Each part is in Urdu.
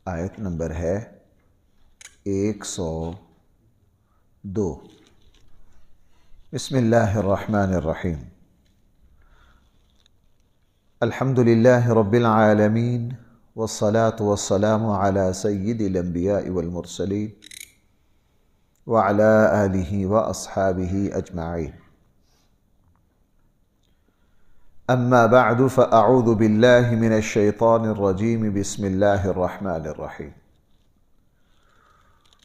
آیت نمبر ہے 102۔ بسم اللہ الرحمن الرحیم۔ الحمد للہ رب العالمین والصلاة والسلام علی سید الانبیاء والمرسلین وعلی آلہ واصحابہ اجمعین۔ اما بعد فاعوذ باللہ من الشیطان الرجیم، بسم اللہ الرحمن الرحیم۔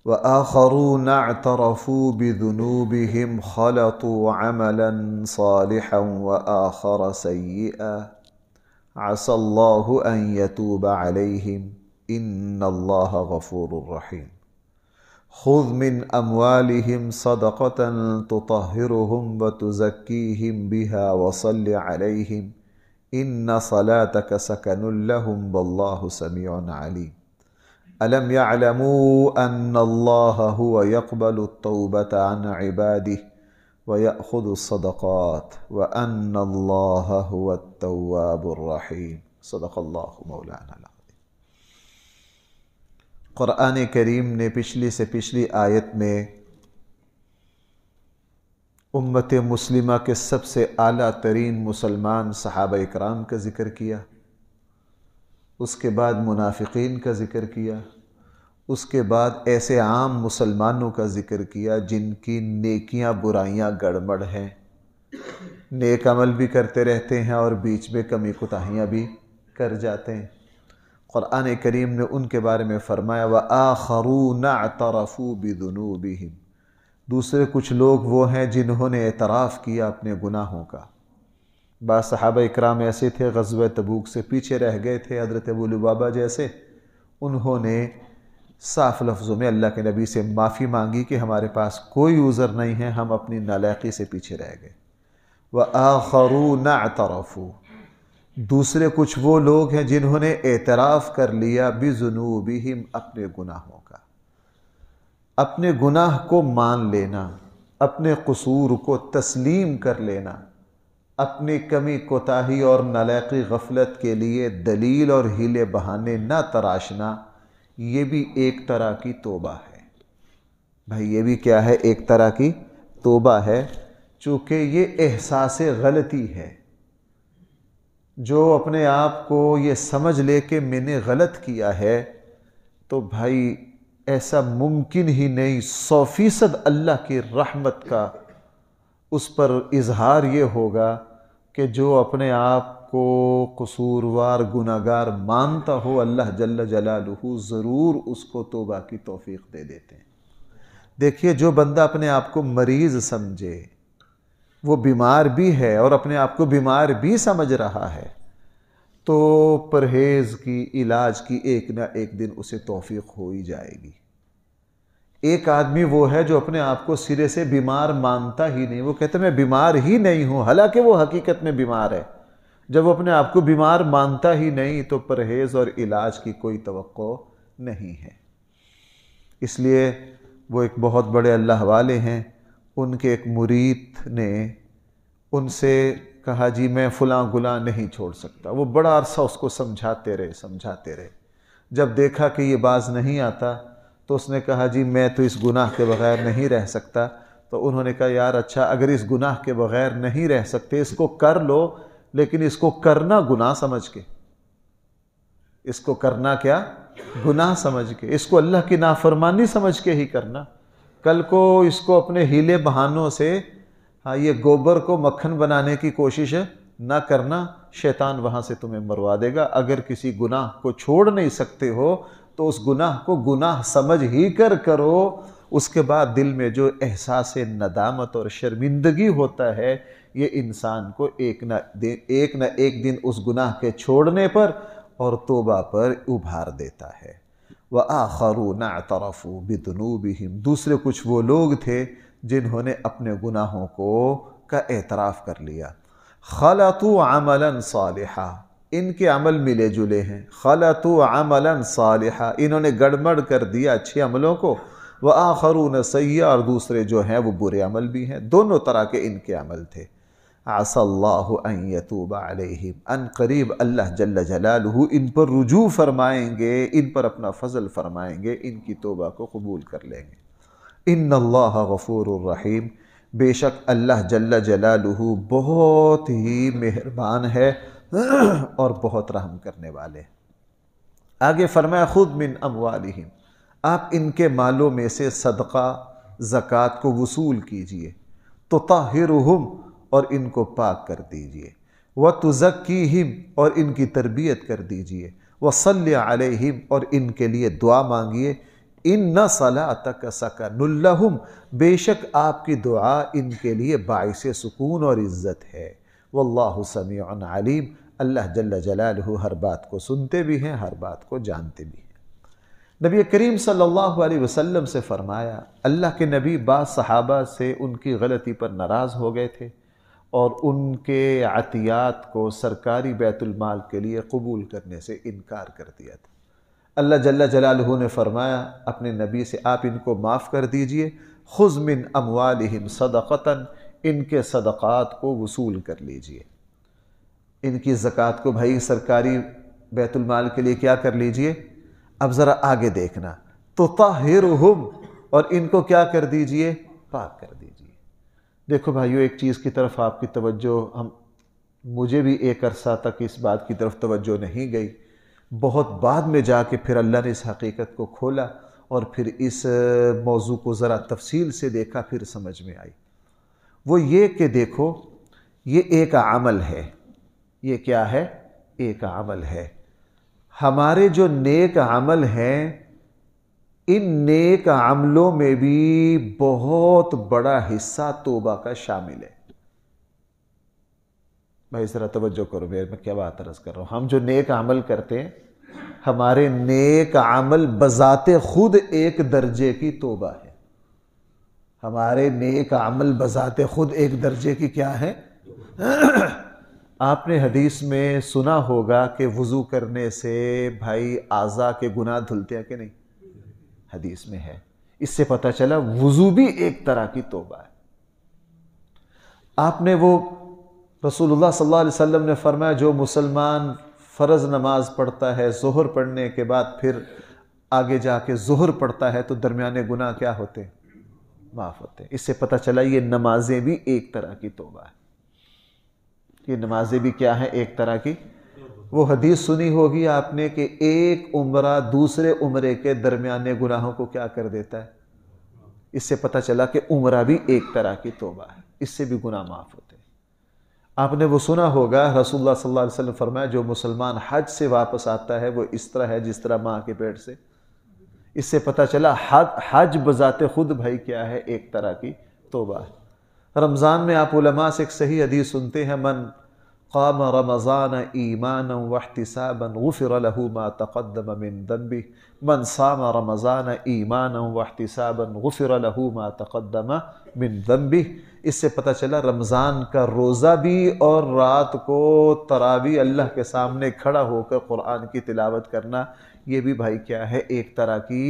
وآخرون اعترفوا بذنوبهم خلطوا عملا صالحا وآخر سيئا عسى الله أن يتوب عليهم إن الله غفور رحيم۔ خذ من أموالهم صدقة تطهرهم وتزكيهم بها وصل عليهم إن صلاتك سكن لهم والله سميع عليم۔ ألم يعلموا أن الله هو يقبل التوبة عن عباده ويأخذ الصدقات وأن الله هو التواب الرحيم۔ صدق اللہ مولانا العظیم۔ قرآن کریم نے پچھلی سے پچھلی آیت میں امت مسلمہ کے سب سے اعلیٰ ترین مسلمان صحابہ اکرام کا ذکر کیا، اس کے بعد منافقین کا ذکر کیا، اس کے بعد ایسے عام مسلمانوں کا ذکر کیا جن کی نیکیاں برائیاں گڑبڑ ہیں، نیک عمل بھی کرتے رہتے ہیں اور بیچ میں کمی کوتاہیاں بھی کر جاتے ہیں۔ قرآن کریم نے ان کے بارے میں فرمایا وَآخَرُونَ اعْتَرَفُوا بِذُنُوبِهِمْ، دوسرے کچھ لوگ وہ ہیں جنہوں نے اعتراف کیا اپنے گناہوں کا۔ بعض صحابہ اکرام ایسے تھے غزوہ تبوک سے پیچھے رہ گئے تھے، حضرت ابو لبابہ جیسے، انہوں نے صاف لفظوں میں اللہ کے نبی سے معافی مانگی کہ ہمارے پاس کوئی عذر نہیں ہے، ہم اپنی نالائقی سے پیچھے رہ گئے۔ وَآخَرُونَ اعْتَرَفُوا، دوسرے کچھ وہ لوگ ہیں جنہوں نے اعتراف کر لیا بِذُنُوبِهِمْ، اپنے گناہوں کا۔ اپنے گناہ کو مان لینا، اپنے قصور کو تسلیم کر لینا، اپنی کمی کوتاہی اور نالائقی غفلت کے لیے دلیل اور ہیلے بہانے نہ تراشنا، یہ بھی ایک طرح کی توبہ ہے۔ بھائی یہ بھی کیا ہے؟ ایک طرح کی توبہ ہے، چونکہ یہ احساس غلطی ہے۔ جو اپنے آپ کو یہ سمجھ لے کہ میں نے غلط کیا ہے، تو بھائی ایسا ممکن ہی نہیں 100% اللہ کی رحمت کا اس پر اظہار یہ ہوگا کہ جو اپنے آپ کو قصوروار گناہگار مانتا ہو، اللہ جل جلالہ ضرور اس کو توبہ کی توفیق دے دیتے ہیں۔ دیکھیے، جو بندہ اپنے آپ کو مریض سمجھے، وہ بیمار بھی ہے اور اپنے آپ کو بیمار بھی سمجھ رہا ہے، تو پرہیز کی، علاج کی ایک نہ ایک دن اسے توفیق ہو ہی جائے گی۔ ایک آدمی وہ ہے جو اپنے آپ کو سرے سے بیمار مانتا ہی نہیں، وہ کہتا ہے میں بیمار ہی نہیں ہوں، حالانکہ وہ حقیقت میں بیمار ہے۔ جب وہ اپنے آپ کو بیمار مانتا ہی نہیں تو پرہیز اور علاج کی کوئی توقع نہیں ہے۔ اس لیے وہ ایک بہت بڑے اللہ والے ہیں، ان کے ایک مرید نے ان سے کہا جی میں فلاں گناہ نہیں چھوڑ سکتا۔ وہ بڑا عرصہ اس کو سمجھاتے رہے۔ جب دیکھا کہ یہ باز نہیں آتا تو اس نے کہا جی میں تو اس گناہ کے بغیر نہیں رہ سکتا۔ تو انہوں نے کہا یار اچھا، اگر اس گناہ کے بغیر نہیں رہ سکتے، اس کو کر لو، لیکن اس کو کرنا گناہ سمجھ کے، اس کو کرنا کیا؟ گناہ سمجھ کے، اس کو اللہ کی نافرمانی سمجھ کے ہی کرنا۔ کل کو اس کو اپنے ہیلے بہانوں سے یہ گوبر کو مکھن بنانے کی کوشش نہ کرنا، شیطان وہاں سے تمہیں مروا دے گا۔ اگر کسی گناہ کو چھوڑ نہیں سکتے ہو تو اس گناہ کو گناہ سمجھ ہی کر کرو۔ اس کے بعد دل میں جو احساس ندامت اور شرمندگی ہوتا ہے، یہ انسان کو ایک نہ ایک دن اس گناہ کے چھوڑنے پر اور توبہ پر ابھار دیتا ہے۔ وَآخَرُونَ اعْتَرَفُوا بِذُنُوبِهِمْ، دوسرے کچھ وہ لوگ تھے جنہوں نے اپنے گناہوں کا اعتراف کر لیا۔ خَلَطُوا عَمَلًا صَالِحًا، ان کے عمل ملے جلے ہیں۔ خَلَطُوا عَمَلًا صَالِحًا، انہوں نے گڑبڑ کر دیا اچھے عملوں کو۔ وَآخَرُونَ سَيِّئًا، اور دوسرے جو ہیں وہ برے عمل بھی ہیں۔ دونوں طرح کے ان کے عمل تھے۔ عسى اللہ ان یتوب علیہم، ان قریب اللہ جل جلالہ ان پر رجوع فرمائیں گے، ان پر اپنا فضل فرمائیں گے، ان کی توبہ کو قبول کر لیں گے۔ ان اللہ غفور الرحیم، بے شک اللہ جل جلالہ بہت ہی مہربان ہے اور بہت رحم کرنے والے۔ آگے فرمایا خذ من اموالہم، آپ ان کے مالوں میں سے صدقہ زکوٰۃ کو وصول کیجئے، تطہرہم، اور ان کو پاک کر دیجئے، وتزکیہم، اور ان کی تربیت کر دیجئے، وصلی علیہم، اور ان کے لیے دعا مانگیے، ان صلاتک سکن لہم، بے شک آپ کی دعا ان کے لیے باعث سکون اور عزت ہے۔ واللہ سمیع علیم، اللہ جل جلالہ ہر بات کو سنتے بھی ہیں، ہر بات کو جانتے بھی ہیں۔ نبی کریم صلی اللہ علیہ وسلم سے فرمایا، اللہ کے نبی بعض صحابہ سے ان کی غلطی پر ناراض ہو گئے تھے اور ان کے عطیات کو سرکاری بیت المال کے لیے قبول کرنے سے انکار کر دیا تھا۔ اللہ جل جلالہ نے فرمایا اپنے نبی سے، آپ ان کو معاف کر دیجئے، خذ من اموالہم صدقۃ، ان کے صدقات کو وصول کر لیجئے، ان کی زکوٰۃ کو بھائی سرکاری بیت المال کے لیے کیا کر لیجئے۔ اب ذرا آگے دیکھنا، تطہرہم، اور ان کو کیا کر دیجئے، پاک کر دیجئے۔ دیکھو بھائیو، ایک چیز کی طرف آپ کی توجہ، مجھے بھی ایک عرصہ تک اس بات کی طرف توجہ نہیں گئی، بہت بعد میں جا کے پھر اللہ نے اس حقیقت کو کھولا اور پھر اس موضوع کو ذرا تفصیل سے دیکھا، پھر سمجھ میں آئی۔ وہ یہ کہ دیکھو، یہ ایک عمل ہے، یہ کیا ہے، ایک عمل ہے۔ ہمارے جو نیک عمل ہیں، ان نیک عملوں میں بھی بہت بڑا حصہ توبہ کا شامل ہے۔ بھائی ذرا توجہ کرو، میں کیا بات عرض کر رہا ہوں۔ ہم جو نیک عمل کرتے ہیں، ہمارے نیک عمل بذات خود ایک درجے کی توبہ ہے۔ ہمارے نیک عمل بذات خود ایک درجے کی کیا ہے؟ آپ نے حدیث میں سنا ہوگا کہ وضو کرنے سے بھائی اعضاء کے گناہ دھلتے ہیں کہ نہیں؟ حدیث میں ہے۔ اس سے پتہ چلا وضو بھی ایک طرح کی توبہ ہے۔ آپ نے وہ رسول اللہ صلی اللہ علیہ وسلم نے فرمایا، جو مسلمان فرض نماز پڑھتا ہے، ظہر پڑھنے کے بعد پھر آگے جا کے ظہر پڑھتا ہے تو درمیانے گناہ کیا ہوتے ہیں؟ معاف ہوتے ہیں۔ اس سے پتہ چلا یہ نمازیں بھی ایک طرح کی توبہ ہے۔ یہ نمازیں بھی کیا ہیں؟ ایک طرح کی۔ وہ حدیث سنی ہوگی آپ نے کہ ایک عمرہ دوسرے عمرے کے درمیانے گناہوں کو کیا کر دیتا ہے؟ اس سے پتہ چلا کہ عمرہ بھی ایک طرح کی توبہ ہے، اس سے بھی گناہ معاف ہوتے ہیں۔ آپ نے وہ سنا ہوگا رسول اللہ صلی اللہ علیہ وسلم فرمایا، جو مسلمان حج سے واپس آتا ہے وہ اس طرح ہے جس طرح ماں کے پیٹ سے۔ اس سے پتہ چلا حج بذات خود بھائی کیا ہے؟ ایک طرح کی توبہ ہے۔ رمضان میں آپ علماء سے ایک صحیح حدیث سنتے ہیں، من قام رمضان ایمانا واحتسابا غفر له ما تقدم من ذنبه، من صام رمضان ایمانا واحتسابا غفر له ما تقدم من ذنبه۔ اس سے پتہ چلا رمضان کا روزہ بھی اور رات کو تراویح اللہ کے سامنے کھڑا ہو کر قرآن کی تلاوت کرنا، یہ بھی بھائی کیا ہے؟ ایک طرح کی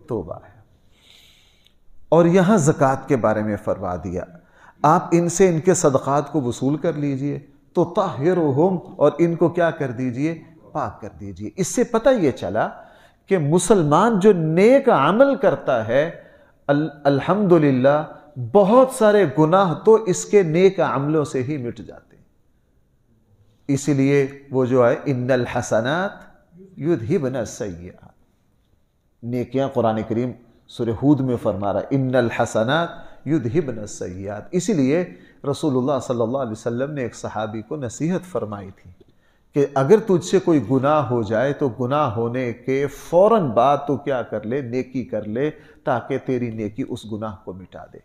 توبہ ہے۔ اور یہاں زکوٰۃ کے بارے میں فرما دیا، آپ ان سے ان کے صدقات کو وصول کر لیجئے، تو طاہرہم، اور ان کو کیا کر دیجئے؟ پاک کر دیجئے۔ اس سے پتہ یہ چلا کہ مسلمان جو نیک عمل کرتا ہے، الحمدللہ بہت سارے گناہ تو اس کے نیک عملوں سے ہی مٹ جاتے ہیں۔ اسی لیے وہ جو ہے ان الحسنات یذہبن السیئات، نیکیاں قرآن کریم سورہ ہود میں فرما رہا ہے ان الحسنات یذہبن السیئات۔ اسی لیے رسول اللہ صلی اللہ علیہ وسلم نے ایک صحابی کو نصیحت فرمائی تھی کہ اگر تجھ سے کوئی گناہ ہو جائے تو گناہ ہونے کے فوراً بعد تو کیا کر لے؟ نیکی کر لے، تاکہ تیری نیکی اس گناہ کو مٹا دے۔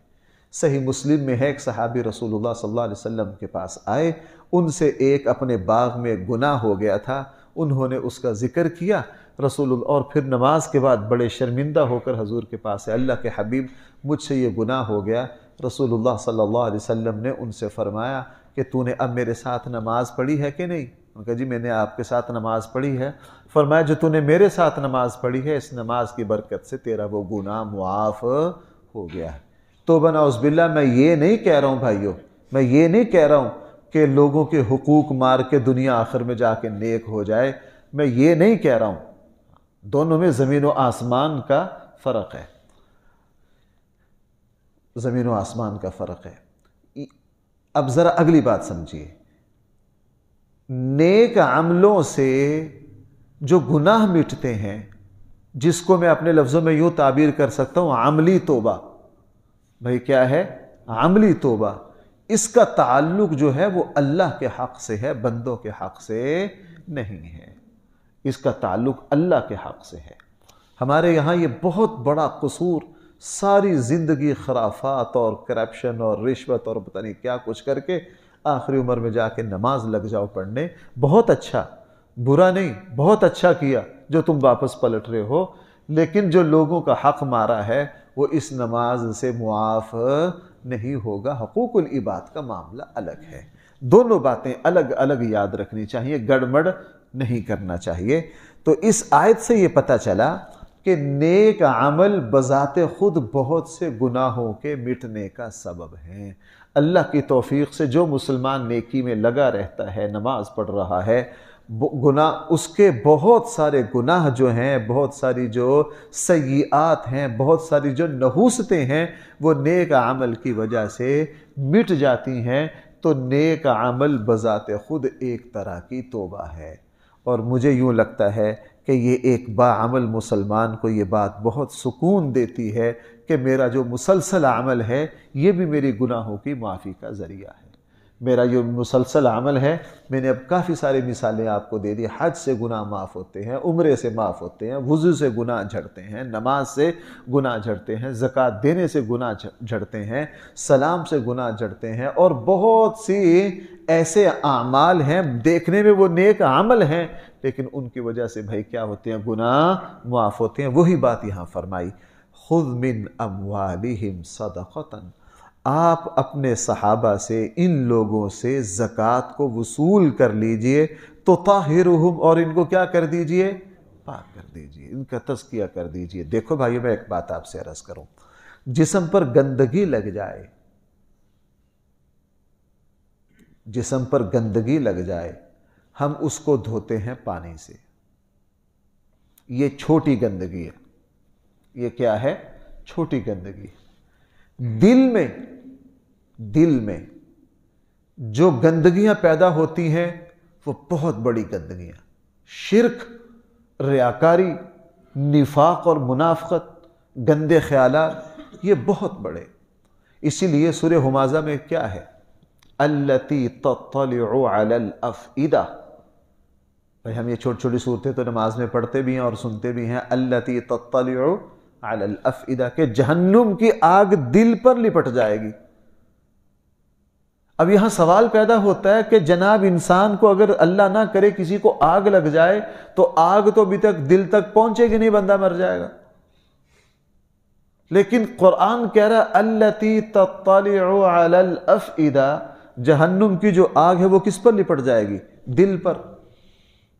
صحیح مسلم میں ہے، ایک صحابی رسول اللہ صلی اللہ علیہ وسلم کے پاس آئے، ان سے ایک اپنے باغ میں گناہ ہو گیا تھا، انہوں نے اس کا ذکر کیا رسول اللہ، اور پھر نماز کے بعد بڑے شرمندہ ہو کر حضور کے پاس ہے، اللہ کے حبیب مجھ سے یہ گناہ ہو گیا۔ رسول اللہ صلی اللہ علیہ وسلم نے ان سے فرمایا کہ تو نے اب میرے ساتھ نماز پڑھی ہے کہ نہیں؟ انہوں نے کہا جی میں نے آپ کے ساتھ نماز پڑھی ہے۔ فرمایا جو تو نے میرے ساتھ نماز پڑھی ہے، اس نماز کی برکت سے تیرا وہ گناہ معاف ہو گیا ہے۔ توبہ نعوذ باللہ، میں یہ نہیں کہہ رہا ہوں بھائیو، میں یہ نہیں کہہ رہا ہوں کہ لوگوں کے حقوق مار کے دنیا آخر میں جا کے نیک ہو جائے، میں یہ نہیں کہہ رہا ہوں، دونوں میں زمین و آسمان کا فرق ہے، زمین و آسمان کا فرق ہے۔ اب ذرا اگلی بات سمجھیے، نیک عملوں سے جو گناہ مٹتے ہیں، جس کو میں اپنے لفظوں میں یوں تعبیر کر سکتا ہوں عملی توبہ، بھائی کیا ہے؟ عملی توبہ، اس کا تعلق جو ہے وہ اللہ کے حق سے ہے، بندوں کے حق سے نہیں ہے، اس کا تعلق اللہ کے حق سے ہے۔ ہمارے یہاں یہ بہت بڑا قصور، ساری زندگی خرافات اور کرپشن اور رشوت اور پتہ نہیں کیا کچھ کر کے آخری عمر میں جا کے نماز لگ جاؤ پڑھنے، بہت اچھا، برا نہیں، بہت اچھا کیا جو تم واپس پلٹ رہے ہو، لیکن جو لوگوں کا حق مارا ہے وہ اس نماز سے معاف نہیں ہوگا۔ حقوق العباد کا معاملہ الگ ہے، دونوں باتیں الگ الگ یاد رکھنی چاہیے، گڑبڑ نہیں کرنا چاہیے۔ تو اس آیت سے یہ پتہ چلا کہ نیک عمل بذات خود بہت سے گناہوں کے مٹنے کا سبب ہے۔ اللہ کی توفیق سے جو مسلمان نیکی میں لگا رہتا ہے، نماز پڑھ رہا ہے، گناہ اس کے بہت سارے گناہ جو ہیں، بہت ساری جو سیئات ہیں، بہت ساری جو نحوستیں ہیں، وہ نیک عمل کی وجہ سے مٹ جاتی ہیں۔ تو نیک عمل بذات خود ایک طرح کی توبہ ہے، اور مجھے یوں لگتا ہے کہ یہ ایک باعمل مسلمان کو یہ بات بہت سکون دیتی ہے کہ میرا جو مسلسل عمل ہے یہ بھی میری گناہوں کی معافی کا ذریعہ ہے۔ میرا جو مسلسل عمل ہے، میں نے اب کافی ساری مثالیں آپ کو دے دی، حج سے گناہ معاف ہوتے ہیں، عمرے سے معاف ہوتے ہیں، وضو سے گناہ جھڑتے ہیں، نماز سے گناہ جھڑتے ہیں، زکوٰۃ دینے سے گناہ جھڑتے ہیں، سلام سے گناہ جھڑتے ہیں، اور بہت سی ایسے اعمال ہیں دیکھنے میں وہ نیک عمل ہیں لیکن ان کی وجہ سے بھائی کیا ہوتے ہیں؟ گناہ معاف ہوتے ہیں۔ وہی بات یہاں فرمائی، خذ من اموالہم صدقۃ، آپ اپنے صحابہ سے، ان لوگوں سے زکوٰۃ کو وصول کر لیجئے، تو طاہرہم، اور ان کو کیا کر دیجئے؟ پاک کر دیجئے، ان کا تزکیہ کر دیجئے۔ دیکھو بھائی، میں ایک بات آپ سے عرض کروں، جسم پر گندگی لگ جائے، جسم پر گندگی لگ جائے، ہم اس کو دھوتے ہیں پانی سے، یہ چھوٹی گندگی ہے، یہ کیا ہے؟ چھوٹی گندگی۔ دل میں جو گندگیاں پیدا ہوتی ہیں وہ بہت بڑی گندگیاں، شرک، ریاکاری، نفاق اور منافقت، گندے خیالات، یہ بہت بڑے۔ اسی لیے سورہ ہمازہ میں کیا ہے؟ التی تطلع علی الافئدہ، بھائی ہم یہ چھوٹی چھوٹی صورتیں تو نماز میں پڑھتے بھی ہیں اور سنتے بھی ہیں، التی تطلع علی الافئدہ، کہ جہنم کی آگ دل پر لپٹ جائے گی۔ اب یہاں سوال پیدا ہوتا ہے کہ جناب انسان کو اگر اللہ نہ کرے کسی کو آگ لگ جائے تو آگ تو ابھی تک دل تک پہنچے گی نہیں، بندہ مر جائے گا، لیکن قرآن کہہ رہا ہے التی تطلع علی الافئدہ، جہنم کی جو آگ ہے وہ کس پر لپٹ جائے گی؟ دل پر۔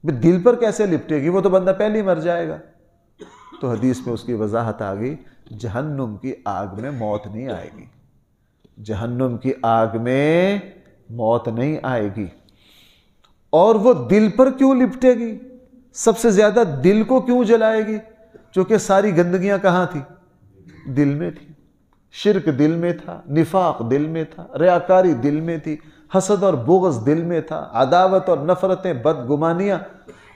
دل پر کیسے لپٹے گی؟ وہ تو بندہ پہلے ہی مر جائے گا۔ تو حدیث میں اس کی وضاحت آ گئی، جہنم کی آگ میں موت نہیں آئے گی، جہنم کی آگ میں موت نہیں آئے گی۔ اور وہ دل پر کیوں لپٹے گی؟ سب سے زیادہ دل کو کیوں جلائے گی؟ چونکہ ساری گندگیاں کہاں تھی؟ دل میں تھی۔ شرک دل میں تھا، نفاق دل میں تھا، ریاکاری دل میں تھی، حسد اور بغض دل میں تھا، عداوت اور نفرتیں، بدگمانیاں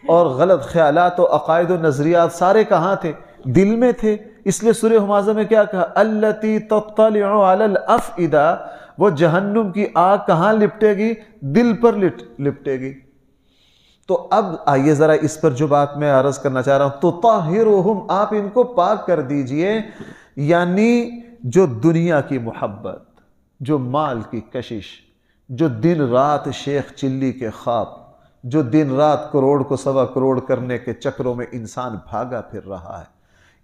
اور غلط خیالات و عقائد و نظریات سارے کہاں تھے؟ دل میں تھے۔ اس لیے سورہ ہمازہ میں کیا کہا؟ التی تطلع علی الافئدہ، وہ جہنم کی آگ کہاں لپٹے گی؟ دل پر لپٹے گی۔ تو اب آئیے ذرا اس پر جو بات میں عرض کرنا چاہ رہا ہوں، تو طاہرہم، آپ ان کو پاک کر دیجئے، یعنی جو دنیا کی محبت، جو مال کی کشش، جو دن رات شیخ چلی کے خواب، جو دن رات کروڑ کو سوا کروڑ کرنے کے چکروں میں انسان بھاگا پھر رہا ہے،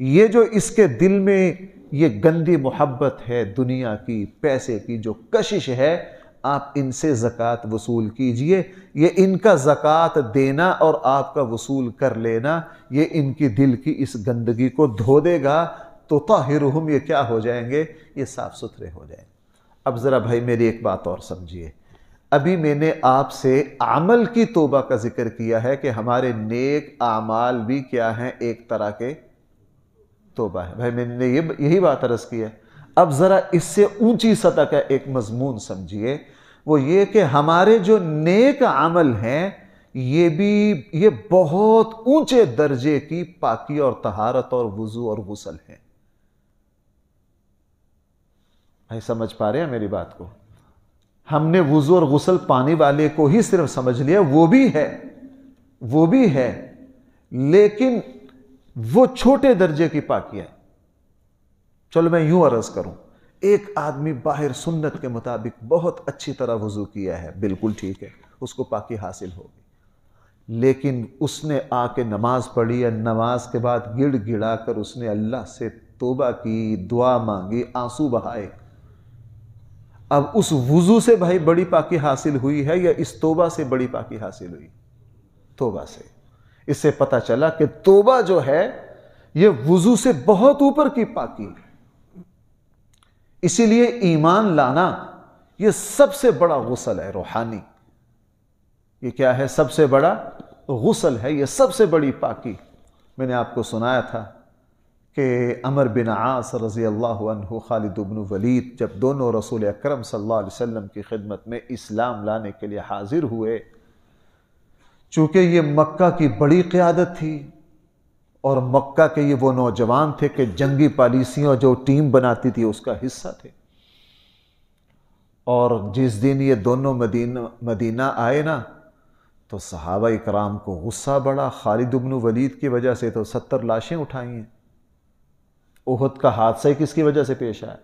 یہ جو اس کے دل میں یہ گندی محبت ہے دنیا کی، پیسے کی جو کشش ہے، آپ ان سے زکوٰۃ وصول کیجئے۔ یہ ان کا زکوٰۃ دینا اور آپ کا وصول کر لینا، یہ ان کی دل کی اس گندگی کو دھو دے گا، تو طاہرہم، یہ کیا ہو جائیں گے؟ یہ صاف ستھرے ہو جائیں گے۔ اب ذرا بھائی میری ایک بات اور سمجھیے، ابھی میں نے آپ سے عمل کی توبہ کا ذکر کیا ہے کہ ہمارے نیک اعمال بھی کیا ہیں، ایک طرح کے توبہ ہے۔ بھائی میں نے یہی بات عرض کی ہے۔ اب ذرا اس سے اونچی سطح کا ایک مضمون سمجھیے، وہ یہ کہ ہمارے جو نیک عمل ہیں یہ بہت اونچے درجے کی پاکی اور طہارت اور وضو اور غسل ہے۔ بھائی سمجھ پا رہے ہیں میری بات کو؟ ہم نے وضو اور غسل پانی والے کو ہی صرف سمجھ لیا، وہ بھی ہے لیکن وہ چھوٹے درجے کی پاکی ہے۔ چلو میں یوں عرض کروں، ایک آدمی باہر سنت کے مطابق بہت اچھی طرح وضو کیا ہے، بالکل ٹھیک ہے، اس کو پاکی حاصل ہوگی، لیکن اس نے آ کے نماز پڑھی ہے، نماز کے بعد گڑ گڑا کر اس نے اللہ سے توبہ کی، دعا مانگی، آنسو بہائے۔ اب اس وضو سے بھائی بڑی پاکی حاصل ہوئی ہے یا اس توبہ سے بڑی پاکی حاصل ہوئی؟ توبہ سے۔ اس سے پتہ چلا کہ توبہ جو ہے یہ وضو سے بہت اوپر کی پاکی ہے۔ اسی لیے ایمان لانا یہ سب سے بڑا غسل ہے روحانی۔ یہ کیا ہے؟ سب سے بڑا غسل ہے، یہ سب سے بڑی پاکی۔ میں نے آپ کو سنایا تھا کہ عمر بن عاص رضی اللہ عنہ، خالد بن ولید جب دونوں رسول اکرم صلی اللہ علیہ وسلم کی خدمت میں اسلام لانے کے لیے حاضر ہوئے، چونکہ یہ مکہ کی بڑی قیادت تھی اور مکہ کے یہ وہ نوجوان تھے کہ جنگی پالیسیوں جو ٹیم بناتی تھی اس کا حصہ تھے، اور جس دن یہ دونوں مدینہ آئے نا تو صحابہ اکرام کو غصہ بڑا۔ خالد بن ولید کی وجہ سے تو 70 لاشیں اٹھائی ہیں۔ احد کا حادثہ کس کی وجہ سے پیش آیا؟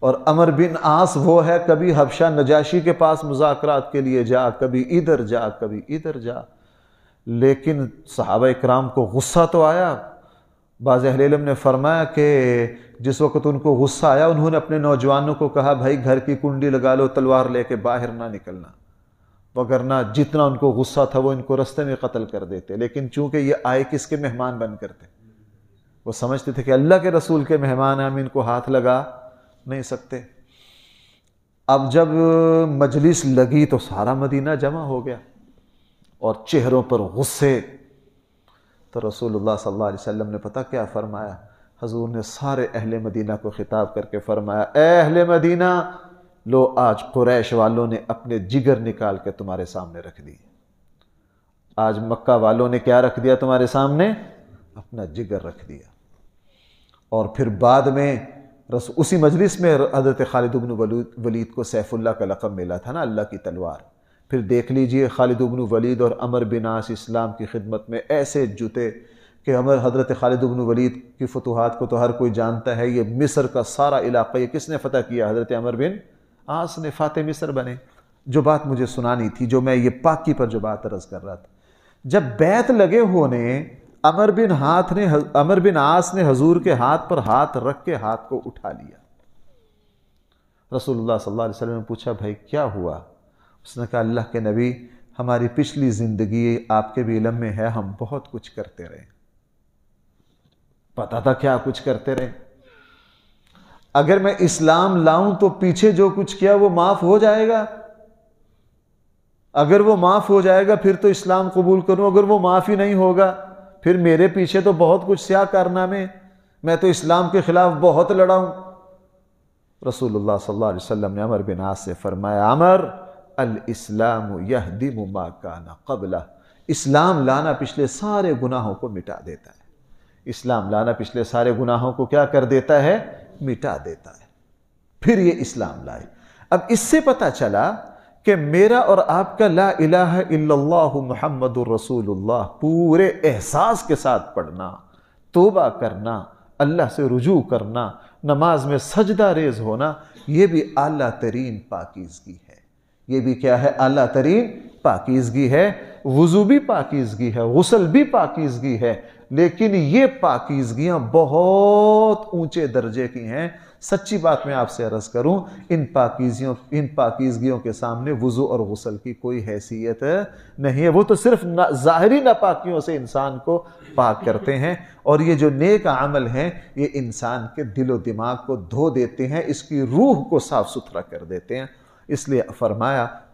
اور عمر بن عاص وہ ہے، کبھی حبشہ نجاشی کے پاس مذاکرات کے لیے جا، کبھی ادھر جا، کبھی ادھر جا، لیکن صحابہ اکرام کو غصہ تو آیا۔ بعض اہل علم نے فرمایا کہ جس وقت ان کو غصہ آیا انہوں نے اپنے نوجوانوں کو کہا بھائی گھر کی کنڈی لگا لو، تلوار لے کے باہر نہ نکلنا، وگرنہ جتنا ان کو غصہ تھا وہ ان کو رستے میں قتل کر دیتے۔ لیکن چونکہ یہ آئے کس کے مہمان بن کر تھے، وہ سمجھتے تھے کہ اللہ کے رسول کے مہمان ہیں، ہم ان کو ہاتھ لگا نہیں سکتے۔ اب جب مجلس لگی تو سارا مدینہ جمع ہو گیا اور چہروں پر غصے، تو رسول اللہ صلی اللہ علیہ وسلم نے پتہ کیا فرمایا؟ حضور نے سارے اہل مدینہ کو خطاب کر کے فرمایا، اے اہل مدینہ، لو آج قریش والوں نے اپنے جگر نکال کے تمہارے سامنے رکھ دی۔ آج مکہ والوں نے کیا رکھ دیا تمہارے سامنے؟ اپنا جگر رکھ دیا۔ اور پھر بعد میں اسی مجلس میں حضرت خالد بن ولید کو سیف اللہ کا لقب ملا تھا نا، اللہ کی تلوار۔ پھر دیکھ لیجئے خالد بن ولید اور عمر بن عاص اسلام کی خدمت میں ایسے جتے کہ حضرت خالد بن ولید کی فتوحات کو تو ہر کوئی جانتا ہے، یہ مصر کا سارا علاقہ یہ کس نے فتح کیا؟ حضرت عمر بن عاص نے فاتح مصر بنے۔ جو بات مجھے سنانی تھی، جو میں یہ پاکی پر جو بات عرض کر رہا تھا، جب بیعت لگے ہونے عمر بن عاص نے حضور کے ہاتھ پر ہاتھ رکھ کے ہاتھ کو اٹھا لیا۔ رسول اللہ صلی اللہ علیہ وسلم نے پوچھا بھائی کیا ہوا؟ اس نے کہا اللہ کے نبی، ہماری پچھلی زندگی آپ کے بھی علم میں ہے، ہم بہت کچھ کرتے رہے، پتا تھا کیا کچھ کرتے رہے۔ اگر میں اسلام لاؤں تو پیچھے جو کچھ کیا وہ معاف ہو جائے گا؟ اگر وہ معاف ہو جائے گا پھر تو اسلام قبول کروں، اگر وہ معاف ہی نہیں ہوگا پھر میرے پیچھے تو بہت کچھ سیاہ کارنامے، میں تو اسلام کے خلاف بہت لڑا ہوں۔ رسول اللہ صلی اللہ علیہ وسلم نے عمر بن عاص سے فرمایا، عمر الاسلام یہدم ما کان قبلہ، اسلام لانا پچھلے سارے گناہوں کو مٹا دیتا ہے۔ اسلام لانا پچھلے سارے گناہوں کو کیا کر دیتا ہے؟ مٹا دیتا ہے۔ پھر یہ اسلام لائے۔ اب اس سے پتہ چلا کہ میرا اور آپ کا لا الہ الا اللہ محمد الرسول اللہ پورے احساس کے ساتھ پڑھنا، توبہ کرنا، اللہ سے رجوع کرنا، نماز میں سجدہ ریز ہونا، یہ بھی اعلیٰ ترین پاکیزگی ہے۔ یہ بھی کیا ہے؟ اعلیٰ ترین پاکیزگی ہے۔ وضو بھی پاکیزگی ہے، غسل بھی پاکیزگی ہے، لیکن یہ پاکیزگیاں بہت اونچے درجے کی ہیں۔ سچی بات میں آپ سے عرض کروں، ان پاکیزگیوں کے سامنے وضو اور غسل کی کوئی حیثیت نہیں ہے۔ وہ تو صرف ظاہری ناپاکیوں سے انسان کو پاک کرتے ہیں، اور یہ جو نیک عمل ہیں یہ انسان کے دل و دماغ کو دھو دیتے ہیں، اس کی روح کو صاف ستھرا کر دیتے ہیں۔ اس لیے فرمایا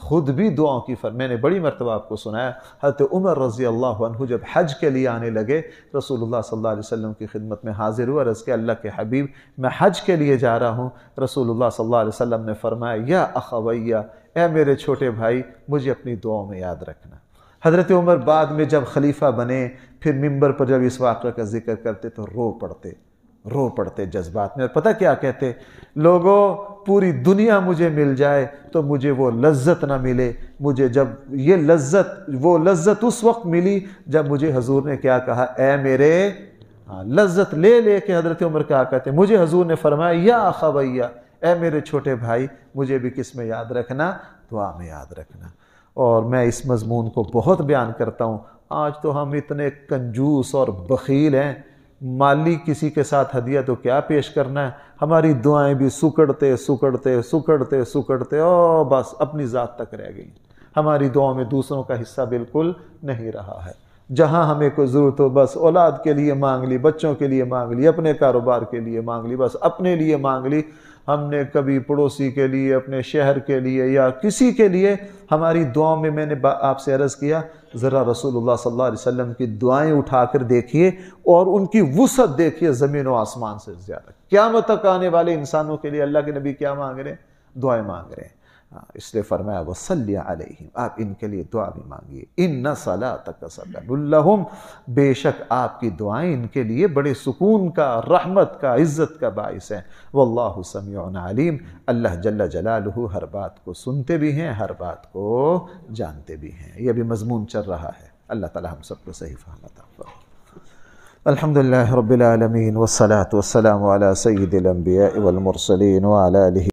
خود بھی دعاؤں کی میں نے بڑی مرتبہ آپ کو سنایا، حضرت عمر رضی اللہ عنہ جب حج کے لیے آنے لگے، رسول اللہ صلی اللہ علیہ وسلم کی خدمت میں حاضر ہوا، عرض کہ اللہ کے حبیب میں حج کے لیے جا رہا ہوں۔ رسول اللہ صلی اللہ علیہ وسلم نے فرمایا یا اخویہ، اے میرے چھوٹے بھائی، مجھے اپنی دعاؤں میں یاد رکھنا۔ حضرت عمر بعد میں جب خلیفہ بنے، پھر ممبر پر جب اس واقعہ کا ذکر کرتے تو رو پڑتے جذبات میں، اور پتہ کیا کہتے؟ لوگوں، پوری دنیا مجھے مل جائے تو مجھے وہ لذت نہ ملے، مجھے جب یہ لذت اس وقت ملی جب مجھے حضور نے کیا کہا، اے میرے لذت لے کے حضرت عمر کیا کہتے؟ مجھے حضور نے فرمایا یا اخویہ، اے میرے چھوٹے بھائی، مجھے بھی کس میں یاد رکھنا؟ دعا میں یاد رکھنا۔ اور میں اس مضمون کو بہت بیان کرتا ہوں، آج تو ہم اتنے کنجوس اور بخیل ہیں، مالی کسی کے ساتھ ہدیہ تو کیا پیش کرنا ہے، ہماری دعائیں بھی سکڑتے اور بس اپنی ذات تک رہ گئی، ہماری دعاؤں میں دوسروں کا حصہ بالکل نہیں رہا ہے۔ جہاں ہمیں کوئی ضرورت ہو بس اولاد کے لیے مانگ لی، بچوں کے لیے مانگ لی، اپنے کاروبار کے لیے مانگ لی، بس اپنے لیے مانگ لی، ہم نے کبھی پڑوسی کے لیے، اپنے شہر کے لیے یا کسی کے لیے ہماری دعاؤں میں نے آپ سے عرض کیا، ذرا رسول اللہ صلی اللہ علیہ وسلم کی دعائیں اٹھا کر دیکھیے اور ان کی وسعت دیکھیے زمین و آسمان سے زیادہ۔ قیامت تک آنے والے انسانوں کے لیے اللہ کے نبی کیا مانگ رہے ہیں؟ دعائیں مانگ رہے ہیں۔ اس لیے فرمایا وصلی علیہم، آپ ان کے لیے دعا بھی مانگیے، ان صلاتک سکن لہم، بے شک آپ کی دعائیں ان کے لیے بڑے سکون کا، رحمت کا، عزت کا باعث ہیں۔ واللہ سمیع علیم، اللہ جل جلالہ ہر بات کو سنتے بھی ہیں، ہر بات کو جانتے بھی ہیں۔ یہ بھی مضمون چل رہا ہے، اللہ تعالی ہم سب کو صحیح فہم عطا فرمائے۔ الحمدللہ رب العالمین والصلاة والسلام علی سید الانبیاء والمرسلین وعلی آلہ